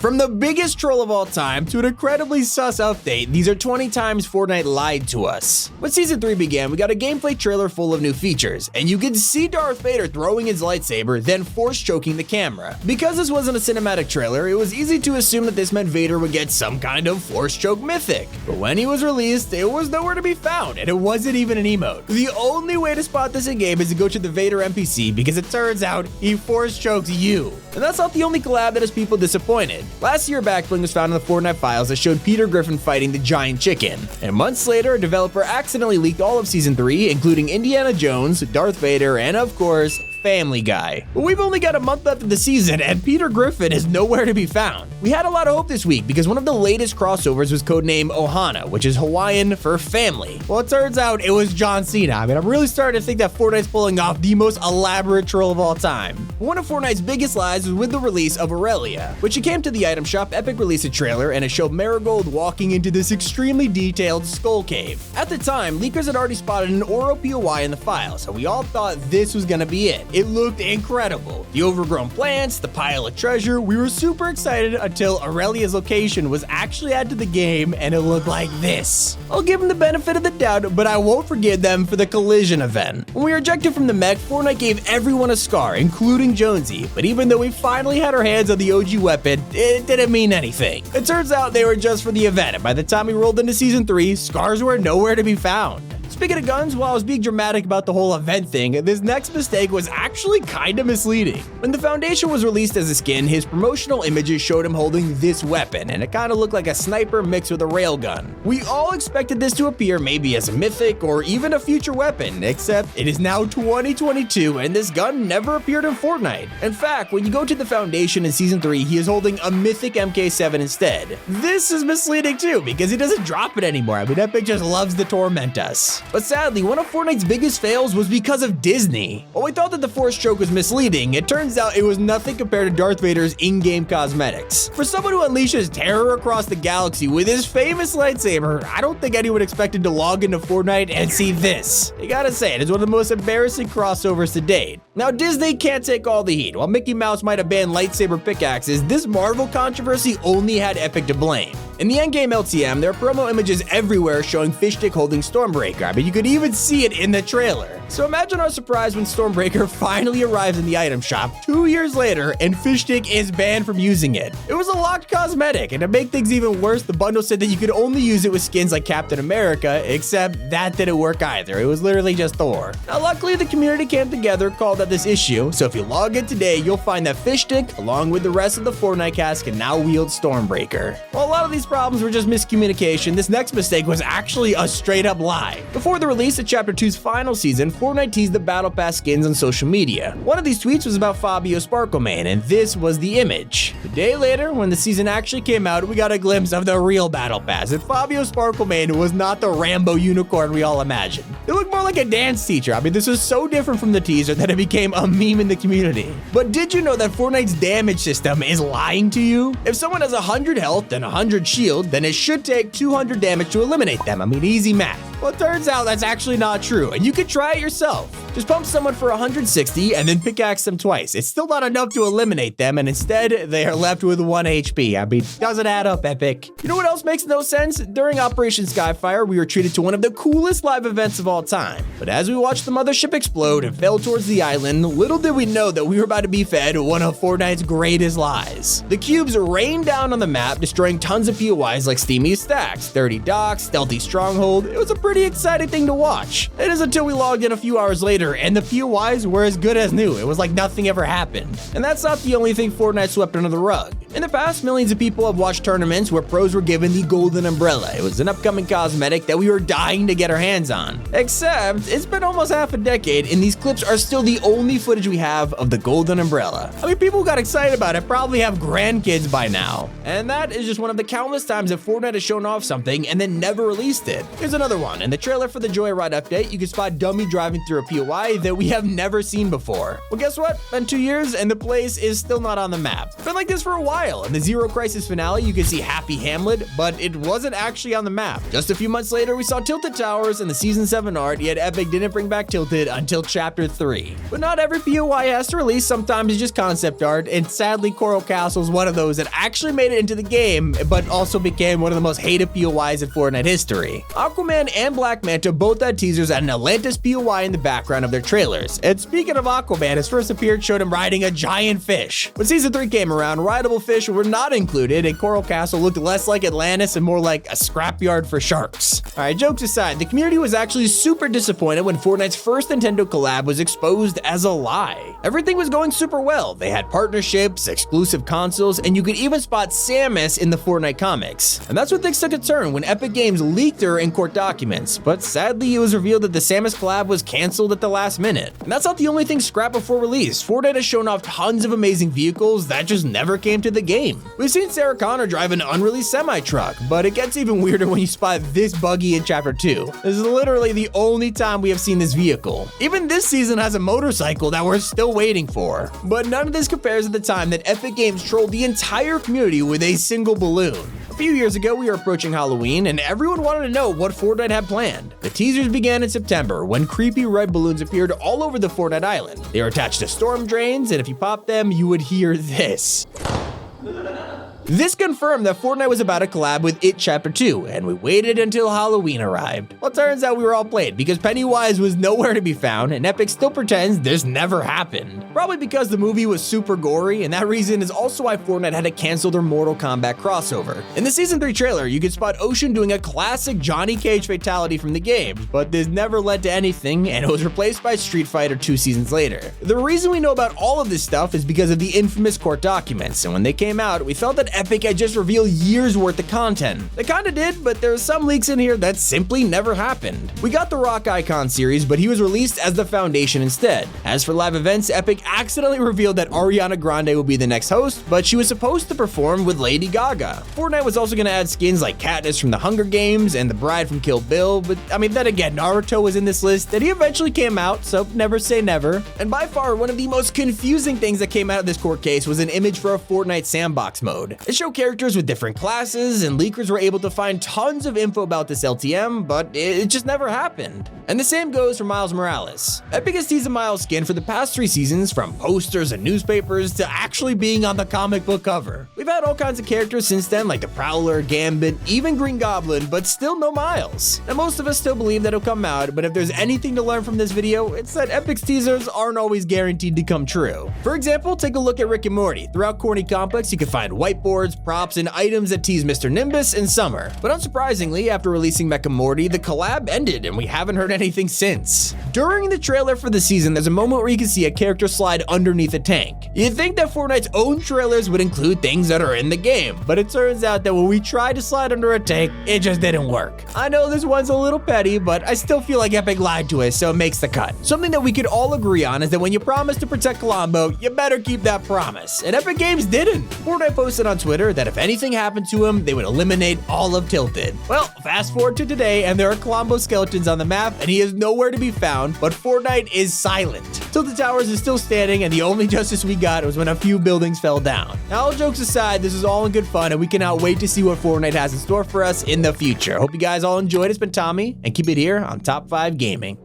From the biggest troll of all time to an incredibly sus update, these are 20 times Fortnite lied to us. When Season 3 began, we got a gameplay trailer full of new features, and you could see Darth Vader throwing his lightsaber, then force choking the camera. Because this wasn't a cinematic trailer, it was easy to assume that this meant Vader would get some kind of force choke mythic. But when he was released, it was nowhere to be found, and it wasn't even an emote. The only way to spot this in-game is to go to the Vader NPC, because it turns out he force chokes you. And that's not the only collab that has people disappointed. Last year, backbling was found in the Fortnite files that showed Peter Griffin fighting the giant chicken. And months later, a developer accidentally leaked all of Season 3, including Indiana Jones, Darth Vader, and of course, Family Guy. But we've only got a month left of the season, and Peter Griffin is nowhere to be found. We had a lot of hope this week because one of the latest crossovers was codenamed Ohana, which is Hawaiian for family. Well, it turns out it was John Cena. I mean, I'm really starting to think that Fortnite's pulling off the most elaborate troll of all time. One of Fortnite's biggest lies was with the release of Irelia. When she came to the item shop, Epic released a trailer and it showed Marigold walking into this extremely detailed skull cave. At the time, leakers had already spotted an Oro POI in the file, so we all thought this was gonna be it. It looked incredible. The overgrown plants, the pile of treasure, we were super excited until Irelia's location was actually added to the game and it looked like this. I'll give them the benefit of the doubt, but I won't forgive them for the collision event. When we were ejected from the mech, Fortnite gave everyone a scar, including Jonesy, but even though we finally had our hands on the OG weapon, it didn't mean anything. It turns out they were just for the event, and by the time we rolled into Season 3, scars were nowhere to be found. Speaking of guns, while I was being dramatic about the whole event thing, this next mistake was actually kinda misleading. When the Foundation was released as a skin, his promotional images showed him holding this weapon, and it kinda looked like a sniper mixed with a railgun. We all expected this to appear maybe as a mythic or even a future weapon, except it is now 2022 and this gun never appeared in Fortnite. In fact, when you go to the Foundation in Season 3, he is holding a mythic MK7 instead. This is misleading too, because he doesn't drop it anymore. I mean, Epic just loves to torment us. But sadly, one of Fortnite's biggest fails was because of Disney. While we thought that the force choke was misleading, it turns out it was nothing compared to Darth Vader's in-game cosmetics. For someone who unleashes terror across the galaxy with his famous lightsaber, I don't think anyone expected to log into Fortnite and see this. You gotta say, it is one of the most embarrassing crossovers to date. Now, Disney can't take all the heat. While Mickey Mouse might have banned lightsaber pickaxes, this Marvel controversy only had Epic to blame. In the endgame LTM, there are promo images everywhere showing Fishstick holding Stormbreaker. I mean, you could even see it in the trailer. So imagine our surprise when Stormbreaker finally arrives in the item shop 2 years later and Fishstick is banned from using it. It was a locked cosmetic, and to make things even worse, the bundle said that you could only use it with skins like Captain America, except that didn't work either. It was literally just Thor. Now, luckily, the community came together, called out this issue, so if you log in today, you'll find that Fishstick, along with the rest of the Fortnite cast, can now wield Stormbreaker. While a lot of these problems were just miscommunication, this next mistake was actually a straight-up lie. Before the release of Chapter 2's final season, Fortnite teased the Battle Pass skins on social media. One of these tweets was about Fabio Sparkleman, and this was the image. A day later, when the season actually came out, we got a glimpse of the real Battle Pass, and Fabio Sparkleman was not the Rambo unicorn we all imagined. It looked more like a dance teacher. I mean, this was so different from the teaser that it became a meme in the community. But did you know that Fortnite's damage system is lying to you? If someone has 100 health and 100 shield, then it should take 200 damage to eliminate them. I mean, easy math. Well, it turns out that's actually not true, and you could try it yourself. Just pump someone for 160 and then pickaxe them twice. It's still not enough to eliminate them, and instead, they are left with 1 HP. I mean, doesn't add up, Epic. You know what else makes no sense? During Operation Skyfire, we were treated to one of the coolest live events of all time. But as we watched the mothership explode and fell towards the island, little did we know that we were about to be fed one of Fortnite's greatest lies. The cubes rained down on the map, destroying tons of POIs like Steamy Stacks, 30 Docks, Stealthy Stronghold. It was a pretty exciting thing to watch. It is until we logged in a few hours later and the POIs were as good as new. It was like nothing ever happened. And that's not the only thing Fortnite swept under the rug. In the past, millions of people have watched tournaments where pros were given the Golden Umbrella. It was an upcoming cosmetic that we were dying to get our hands on. Except, it's been almost half a decade and these clips are still the only footage we have of the Golden Umbrella. I mean, people who got excited about it probably have grandkids by now. And that is just one of the countless times that Fortnite has shown off something and then never released it. Here's another one. In the trailer for the Joyride update, you can spot Dummy driving through a POI that we have never seen before. Well, guess what? Been 2 years and the place is still not on the map. It's been like this for a while. In the Zero Crisis finale, you can see Happy Hamlet, but it wasn't actually on the map. Just a few months later, we saw Tilted Towers in the Season 7 art, yet Epic didn't bring back Tilted until Chapter 3. But not every POI has to release, sometimes it's just concept art, and sadly Coral Castle is one of those that actually made it into the game, but also became one of the most hated POIs in Fortnite history. Aquaman and Black Manta both had teasers at an Atlantis POI in the background of their trailers. And speaking of Aquaman, his first appearance showed him riding a giant fish. When Season 3 came around, rideable fish were not included, and Coral Castle looked less like Atlantis and more like a scrapyard for sharks. Alright, jokes aside, the community was actually super disappointed when Fortnite's first Nintendo collab was exposed as a lie. Everything was going super well. They had partnerships, exclusive consoles, and you could even spot Samus in the Fortnite comics. And that's what things took a turn when Epic Games leaked her in court documents, but sadly it was revealed that the Samus collab was cancelled at the last minute. And that's not the only thing scrapped before release. Fortnite has shown off tons of amazing vehicles that just never came to the game. We've seen Sarah Connor drive an unreleased semi-truck, but it gets even weirder when you spot this buggy in Chapter 2. This is literally the only time we have seen this vehicle. Even this season has a motorcycle that we're still waiting for. But none of this compares to the time that Epic Games trolled the entire community with a single balloon. A few years ago, we were approaching Halloween, and everyone wanted to know what Fortnite had planned. The teasers began in September, when creepy red balloons appeared all over the Fortnite island. They were attached to storm drains, and if you popped them, you would hear this. This confirmed that Fortnite was about to collab with It Chapter 2, and we waited until Halloween arrived. Well, it turns out we were all played because Pennywise was nowhere to be found, and Epic still pretends this never happened. Probably because the movie was super gory, and that reason is also why Fortnite had to cancel their Mortal Kombat crossover. In the Season 3 trailer, you could spot Ocean doing a classic Johnny Cage fatality from the game, but this never led to anything, and it was replaced by Street Fighter 2 seasons later. The reason we know about all of this stuff is because of the infamous court documents, and when they came out, we felt that Epic had just revealed years worth of content. They kinda did, but there are some leaks in here that simply never happened. We got the Rock Icon series, but he was released as the Foundation instead. As for live events, Epic accidentally revealed that Ariana Grande will be the next host, but she was supposed to perform with Lady Gaga. Fortnite was also gonna add skins like Katniss from the Hunger Games and the Bride from Kill Bill, but I mean, then again, Naruto was in this list, and he eventually came out, so never say never. And by far, one of the most confusing things that came out of this court case was an image for a Fortnite Sandbox mode. It showed characters with different classes, and leakers were able to find tons of info about this LTM, but it just never happened. And the same goes for Miles Morales. Epic has teased a Miles skin for the past 3 seasons, from posters and newspapers to actually being on the comic book cover. We've had all kinds of characters since then, like the Prowler, Gambit, even Green Goblin, but still no Miles. And most of us still believe that it'll come out, but if there's anything to learn from this video, it's that Epic's teasers aren't always guaranteed to come true. For example, take a look at Rick and Morty. Throughout Corny Complex, you can find whiteboards, props, and items that tease Mr. Nimbus and Summer. But unsurprisingly, after releasing Mecha Morty, the collab ended and we haven't heard anything since. During the trailer for the season, there's a moment where you can see a character slide underneath a tank. You'd think that Fortnite's own trailers would include things that are in the game, but it turns out that when we tried to slide under a tank, it just didn't work. I know this one's a little petty, but I still feel like Epic lied to us, so it makes the cut. Something that we could all agree on is that when you promise to protect Colombo, you better keep that promise. And Epic Games didn't. Fortnite posted on Twitter that if anything happened to him, they would eliminate all of Tilted. Well, fast forward to today, and there are Colombo skeletons on the map, and he is nowhere to be found, but Fortnite is silent. Tilted Towers is still standing, and the only justice we got was when a few buildings fell down. Now, all jokes aside, this is all in good fun, and we cannot wait to see what Fortnite has in store for us in the future. Hope you guys all enjoyed. It's been Tommy, and keep it here on Top 5 Gaming.